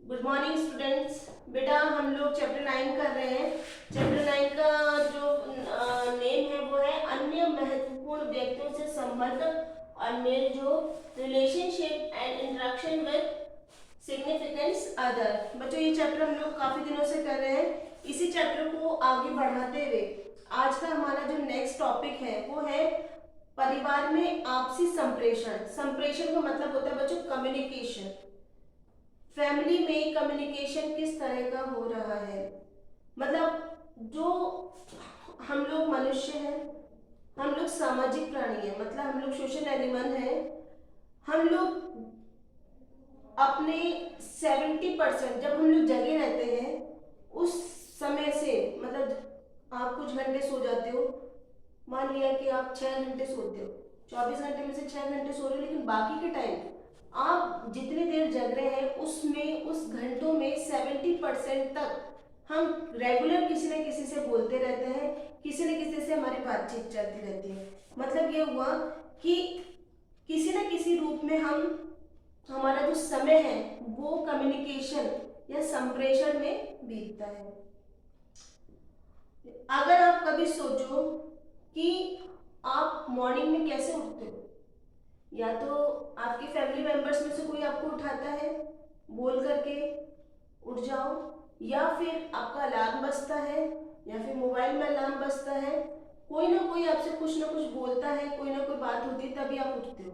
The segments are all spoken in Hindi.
Good morning students. बेटा हम लोग चैप्टर 9 कर रहे हैं। चैप्टर 9 का जो नेम है वो है अन्य महत्वपूर्ण व्यक्तियों से संबंध और मेल जो relationship and interaction with significance other. बच्चों ये चैप्टर हम लोग काफी दिनों से कर रहे हैं। इसी चैप्टर को आगे बढ़ाते हुए आज का हमारा जो नेक्स्ट टॉपिक है वो है परिवार में आपसी संप्रेषण। संप्रेषण का मतलब होता है बच्चों कम्युनिकेशन। फैमिली में कम्युनिकेशन किस तरह का हो रहा है, मतलब जो हम लोग मनुष्य हैं, हम लोग सामाजिक प्राणी हैं, मतलब हम लोग सोशल एनिमल हैं। हम लोग अपने 70% जब हम लोग जगे रहते हैं उस समय से, मतलब आप कुछ घंटे सो जाते हो, मान लिया कि आप 6 घंटे सोते हो, 24 घंटे में से 6 घंटे सो रहे हो, लेकिन बाकी के टाइम आप जितनी देर जग रहे हैं उसमें उस घंटों में 70% तक हम रेगुलर किसी न किसी से बोलते रहते हैं, किसी न किसी से हमारी बातचीत चलती रहती है। मतलब ये हुआ कि किसी न किसी रूप में हम हमारा जो समय है वो कम्युनिकेशन या संप्रेषण में बीतता है। अगर आप कभी सोचो कि आप मॉर्निंग में कैसे उठते हो, या तो आपके फैमिली मेंबर्स में से कोई आपको उठाता है बोल करके उठ जाओ, या फिर आपका अलार्म बजता है, या फिर मोबाइल में अलार्म बजता है, कोई ना कोई आपसे कुछ ना कुछ बोलता है, कोई ना कोई बात होती है, तभी आप उठते हो।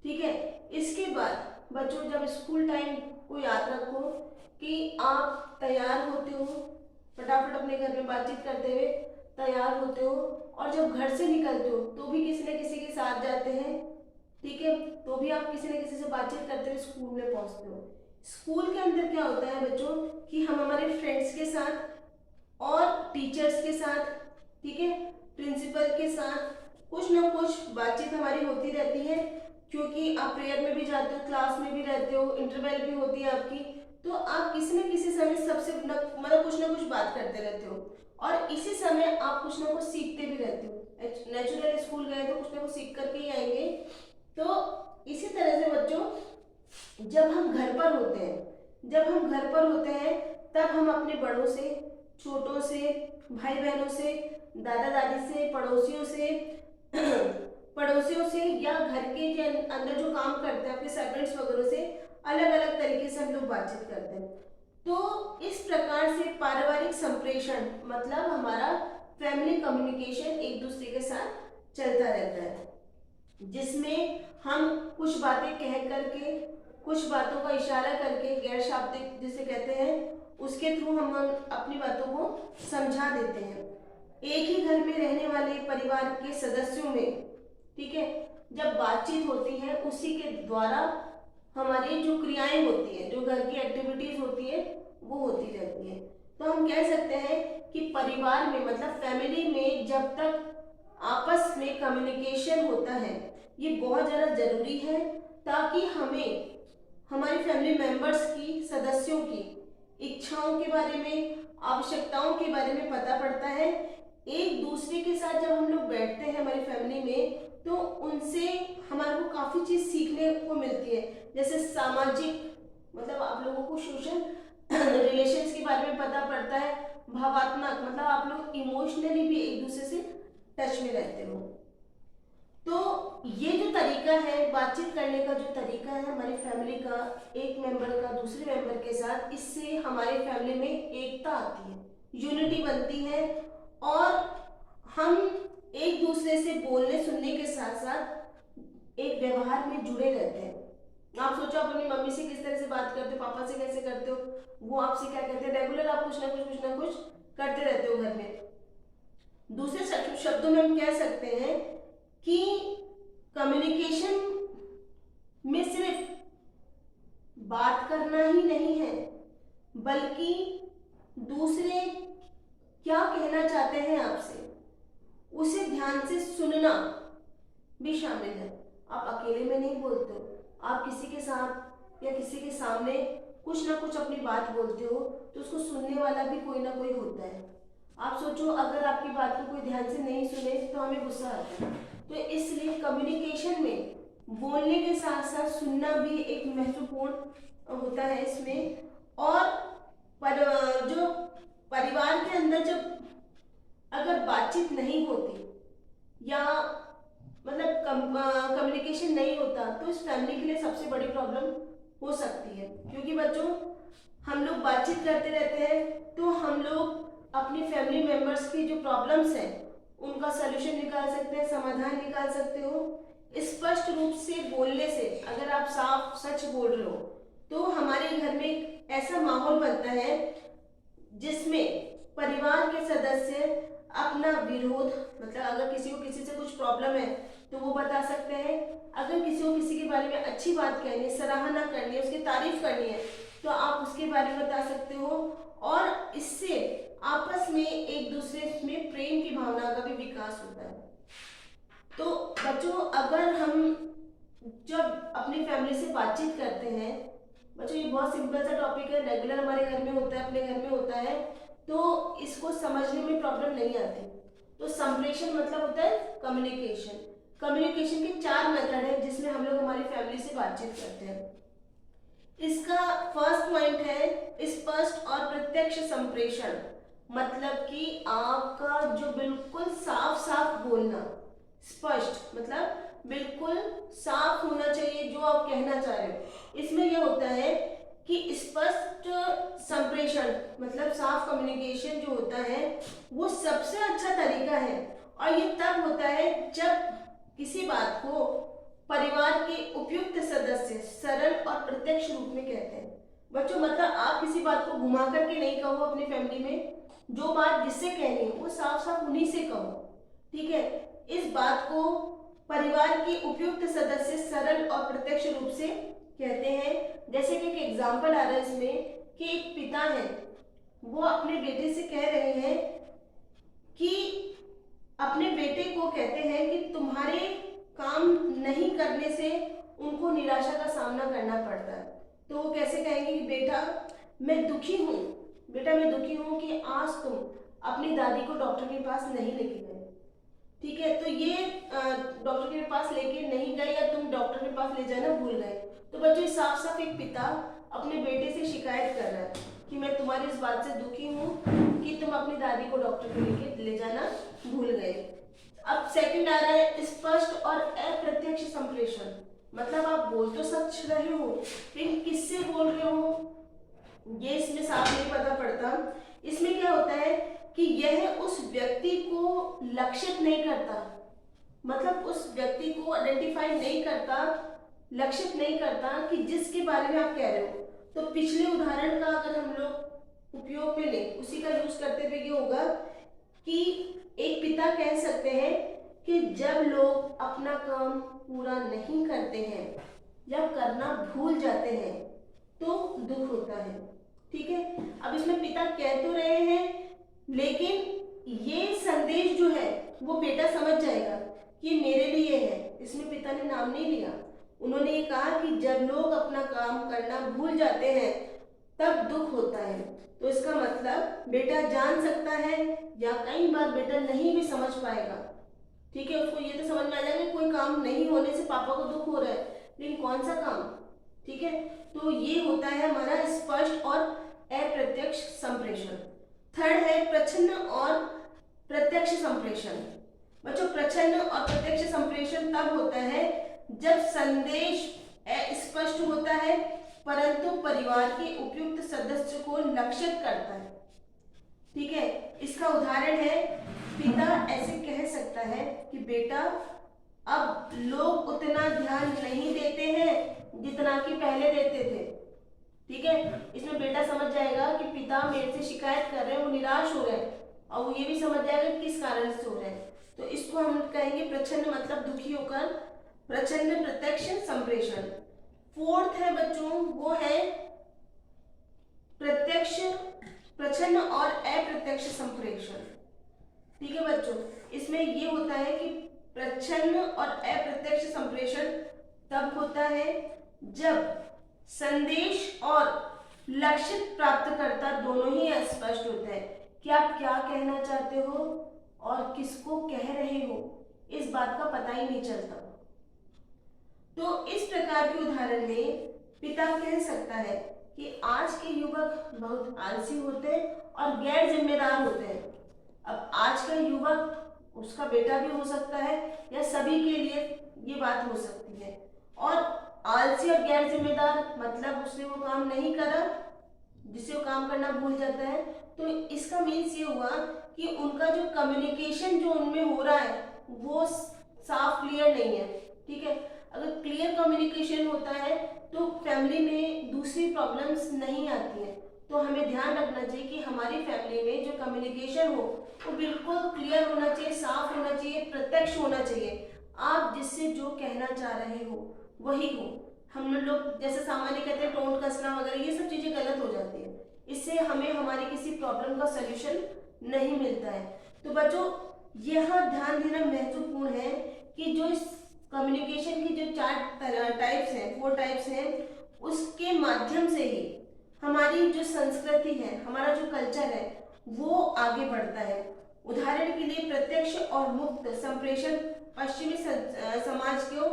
ठीक है। इसके बाद बच्चों जब स्कूल टाइम को याद रखो कि आप तैयार होते हो, फटाफट अपने घर में बातचीत करते हुए तैयार होते हो, और जब घर से निकलते हो तो भी किसी न किसी के साथ जाते हैं। ठीक है। तो भी आप किसी न किसी से बातचीत करते हुए स्कूल में पहुंचते हो। स्कूल के अंदर क्या होता है बच्चों कि हम हमारे फ्रेंड्स के साथ और टीचर्स के साथ, ठीक है, प्रिंसिपल के साथ कुछ ना कुछ बातचीत हमारी होती रहती है, क्योंकि आप प्रेयर में भी जाते हो, क्लास में भी रहते हो, इंटरवल भी होती है आपकी, तो आप किसी न किसी समय सबसे मतलब कुछ ना कुछ बात करते रहते हो, और इसी समय आप कुछ ना कुछ सीखते भी रहते हो। नेचुरल स्कूल गए तो कुछ ना कुछ सीख करके ही आएंगे। तो इसी तरह से बच्चों जब हम घर पर होते हैं, जब हम घर पर होते हैं तब हम अपने बड़ों से, छोटों से, भाई बहनों से, दादा दादी से, पड़ोसियों से या घर के अंदर जो काम करते हैं आपके सर्वेंट्स वगैरह से अलग अलग तरीके से हम लोग बातचीत करते हैं। तो इस प्रकार से पारिवारिक संप्रेषण मतलब हमारा फैमिली कम्युनिकेशन एक दूसरे के साथ चलता रहता है, जिसमें हम कुछ बातें कह करके, कुछ बातों का इशारा करके, गैर शाब्दिक जिसे कहते हैं, उसके थ्रू हम अपनी बातों को समझा देते हैं। एक ही घर में रहने वाले परिवार के सदस्यों में, ठीक है, जब बातचीत होती है उसी के द्वारा हमारी जो क्रियाएं होती है, जो घर की एक्टिविटीज होती है वो होती रहती है। तो हम कह सकते हैं कि परिवार में मतलब फैमिली में जब तक आपस में कम्युनिकेशन होता है ये बहुत ज़्यादा ज़रूरी है, ताकि हमें हमारी फैमिली मेंबर्स की, सदस्यों की इच्छाओं के बारे में, आवश्यकताओं के बारे में पता पड़ता है। एक दूसरे के साथ जब हम लोग बैठते हैं हमारी फैमिली में तो उनसे हमारे को काफ़ी चीज़ सीखने को मिलती है, जैसे सामाजिक मतलब आप लोगों को सोशल रिलेशंस के बारे में पता पड़ता है, भावात्मक मतलब आप लोग इमोशनली भी एक दूसरे से टच में रहते हो। तो ये जो तरीका है बातचीत करने का, जो तरीका है हमारी फैमिली का, एक मेंबर का दूसरे मेंबर के साथ, इससे हमारे फैमिली में एकता आती है, यूनिटी बनती है, और हम एक दूसरे से बोलने सुनने के साथ साथ एक व्यवहार में जुड़े रहते हैं। आप सोचो आप अपनी मम्मी से किस तरह से बात करते हो, पापा से कैसे करते हो, वो आपसे क्या कहते हैं, रेगुलर आप कुछ ना कुछ करते रहते हो घर में। दूसरे शब्दों में हम कह सकते हैं कि कम्युनिकेशन में सिर्फ बात करना ही नहीं है, बल्कि दूसरे क्या कहना चाहते हैं आपसे उसे ध्यान से सुनना भी शामिल है। आप अकेले में नहीं बोलते हो, आप किसी के साथ या किसी के सामने कुछ ना कुछ अपनी बात बोलते हो तो उसको सुनने वाला भी कोई ना कोई होता है। आप सोचो अगर आपकी बात को कोई ध्यान से नहीं सुने तो हमें गुस्सा आता है। तो इसलिए कम्युनिकेशन में बोलने के साथ साथ सुनना भी एक महत्वपूर्ण होता है इसमें। बातचीत नहीं होती या मतलब कम्युनिकेशन नहीं होता, तो इस फैमिली के लिए सबसे बड़ी प्रॉब्लम हो सकती है। क्योंकि बच्चों हम लोग बातचीत करते रहते हैं तो हम लोग अपनी फैमिली मेंबर्स की जो प्रॉब्लम्स हैं उनका सलूशन निकाल सकते हैं, समाधान निकाल सकते हो। स्पष्ट रूप से बोलने से, अगर आप साफ सच बोल रहे हो तो हमारे घर में एक ऐसा माहौल बनता है जिसमें परिवार के सदस्य अपना विरोध, मतलब अगर किसी को किसी से कुछ प्रॉब्लम है तो वो बता सकते हैं, अगर किसी को किसी के बारे में अच्छी बात कहनी है, सराहना करनी है, उसकी तारीफ करनी है तो आप उसके बारे में बता सकते हो। और इससे आपस में एक दूसरे में प्रेम की भावना का भी विकास होता है। तो बच्चों अगर हम जब अपनी फैमिली से बातचीत करते हैं, बच्चों ये बहुत सिंपल सा टॉपिक है, रेगुलर हमारे घर में होता है, अपने घर में होता है, तो इसको समझने में प्रॉब्लम नहीं आती। तो संप्रेषण मतलब होता है कम्युनिकेशन। कम्युनिकेशन के 4 मेथड है जिसमें हम लोग हमारी फैमिली से बातचीत करते हैं। इसका फर्स्ट पॉइंट है स्पष्ट और प्रत्यक्ष संप्रेषण, मतलब कि आपका जो बिल्कुल साफ साफ बोलना, स्पष्ट मतलब बिल्कुल साफ होना चाहिए जो आप कहना चाह रहे हो। इसमें यह होता है कि स्पष्ट संप्रेषण मतलब साफ कम्युनिकेशन जो होता है वो सबसे अच्छा तरीका है, और ये तब होता है जब किसी बात को परिवार के उपयुक्त सदस्य सरल और प्रत्यक्ष रूप में कहते हैं। बच्चों मतलब आप किसी बात को घुमा करके नहीं कहो, अपनी फैमिली में जो बात जिससे कहनी है वो साफ साफ उन्हीं से कहो, ठीक है। इस बात को परिवार के उपयुक्त सदस्य सरल और प्रत्यक्ष रूप से कहते हैं। जैसे कि एक एग्जाम्पल आ रहा है इसमें कि एक पिता है, वो अपने बेटे से कह रहे हैं कि अपने बेटे को कहते हैं कि तुम्हारे काम नहीं करने से उनको निराशा का सामना करना पड़ता है। तो वो कैसे कहेंगे कि बेटा मैं दुखी हूँ, बेटा मैं दुखी हूँ कि आज तुम अपनी दादी को डॉक्टर के पास नहीं लेके गए, ठीक है। तो ये डॉक्टर के पास लेके नहीं गए या तुम डॉक्टर के पास ले जाना भूल गए। तो बच्चों साफ साफ एक पिता अपने बेटे से शिकायत कर रहा है कि मैं तुम्हारी इस बात से दुखी हूँ कि तुम अपनी दादी को डॉक्टर के लेके ले जाना भूल गए। अब सेकंड आ रहा है स्पष्ट और अप्रत्यक्ष संप्रेषण, मतलब आप बोल तो सच रहे हो लेकिन किससे बोल रहे हो ये इसमें साफ नहीं पता पड़ता। इसमें क्या होता है कि यह उस व्यक्ति को लक्षित नहीं करता, मतलब उस व्यक्ति को आइडेंटिफाई नहीं करता, लक्षित नहीं करता कि जिसके बारे में आप कह रहे हो। तो पिछले उदाहरण का अगर हम लोग उपयोग में लें, उसी का यूज करते हुए ये होगा कि एक पिता कह सकते हैं कि जब लोग अपना काम पूरा नहीं करते हैं या करना भूल जाते हैं तो दुख होता है, ठीक है। अब इसमें पिता कह तो रहे हैं लेकिन ये संदेश जो है वो बेटा समझ जाएगा कि मेरे लिए है। इसमें पिता ने नाम नहीं लिया, उन्होंने ये कहा कि जब लोग अपना काम करना भूल जाते हैं तब दुख होता है। तो इसका मतलब बेटा जान सकता है या कई बार बेटा नहीं भी समझ पाएगा, ठीक है। उसको ये तो समझ में आ जाएगा कोई काम नहीं होने से पापा को दुख हो रहा है, लेकिन कौन सा काम, ठीक है। तो ये होता है हमारा स्पष्ट और अप्रत्यक्ष संप्रेषण। थर्ड है प्रच्छन्न और प्रत्यक्ष संप्रेषण। बच्चों प्रच्छन्न और प्रत्यक्ष संप्रेषण तब होता है जब संदेश स्पष्ट होता है परंतु परिवार के उपयुक्त सदस्य को लक्षित करता है, ठीक है। इसका उदाहरण है पिता ऐसे कह सकता है कि बेटा अब लोग उतना ध्यान नहीं देते हैं जितना कि पहले देते थे, ठीक है। इसमें बेटा समझ जाएगा कि पिता मेरे से शिकायत कर रहे हैं, वो निराश हो रहे हैं, और वो ये भी समझ जाएगा किस कारण से हो रहे हैं। तो इसको हम कहेंगे प्रच्छन्न मतलब दुखी होकर, प्रच्छन्न प्रत्यक्ष संप्रेषण। फोर्थ है बच्चों वो है प्रत्यक्ष प्रच्छन्न और अप्रत्यक्ष संप्रेषण, ठीक है बच्चों। इसमें ये होता है कि प्रच्छन्न और अप्रत्यक्ष संप्रेषण तब होता है जब संदेश और लक्षित प्राप्तकर्ता दोनों ही स्पष्ट होते हैं कि आप क्या कहना चाहते हो और किसको कह रहे हो, इस बात का पता ही नहीं चलता। तो इस प्रकार के उदाहरण में पिता कह सकता है कि आज के युवक बहुत आलसी होते हैं और गैर जिम्मेदार होते हैं। अब आज का युवा, उसका बेटा भी हो सकता है या सभी के लिए ये बात हो सकती है। और आलसी और गैर जिम्मेदार मतलब उसने वो काम नहीं करा जिससे वो काम करना भूल जाता है। तो इसका मीन्स ये हुआ कि उनका जो कम्युनिकेशन जो उनमें हो रहा है वो साफ क्लियर नहीं है। ठीक है, अगर क्लियर कम्युनिकेशन होता है तो फैमिली में दूसरी प्रॉब्लम्स नहीं आती हैं। तो हमें ध्यान रखना चाहिए कि हमारी फैमिली में जो कम्युनिकेशन हो वो बिल्कुल क्लियर होना चाहिए, साफ होना चाहिए, प्रत्यक्ष होना चाहिए। आप जिससे जो कहना चाह रहे हो वही हो। हम लोग जैसे सामान्य कहते हैं टोंट कसना वगैरह, ये सब चीजें गलत हो जाती है। इससे हमें हमारी किसी प्रॉब्लम का सोल्यूशन नहीं मिलता है। तो बच्चों, यह ध्यान देना महत्वपूर्ण है कि जो इस कम्युनिकेशन की जो 4 टाइप्स हैं, 4 टाइप्स हैं, उसके माध्यम से ही हमारी जो संस्कृति है, हमारा जो कल्चर है वो आगे बढ़ता है। उदाहरण के लिए प्रत्यक्ष और मुक्त संप्रेषण पश्चिमी समाज को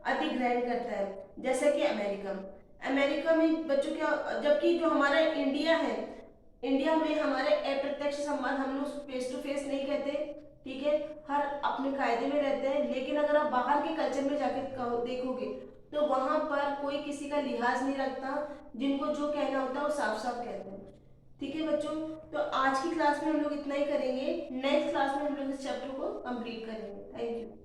अधिग्रहण करता है, जैसे कि अमेरिका। अमेरिका में बच्चों क्या, जबकि जो हमारा इंडिया है, इंडिया में हमारे अप्रत्यक्ष संवाद हम लोग फेस टू फेस नहीं कहते। ठीक है, हर अपने कायदे में रहते हैं। लेकिन अगर आप बाहर के कल्चर में जाके देखोगे तो वहां पर कोई किसी का लिहाज नहीं रखता, जिनको जो कहना होता है वो साफ साफ कहते हैं। ठीक है बच्चों, तो आज की क्लास में हम लोग इतना ही करेंगे। नेक्स्ट क्लास में हम लोग इस चैप्टर को कंप्लीट करेंगे। Thank you.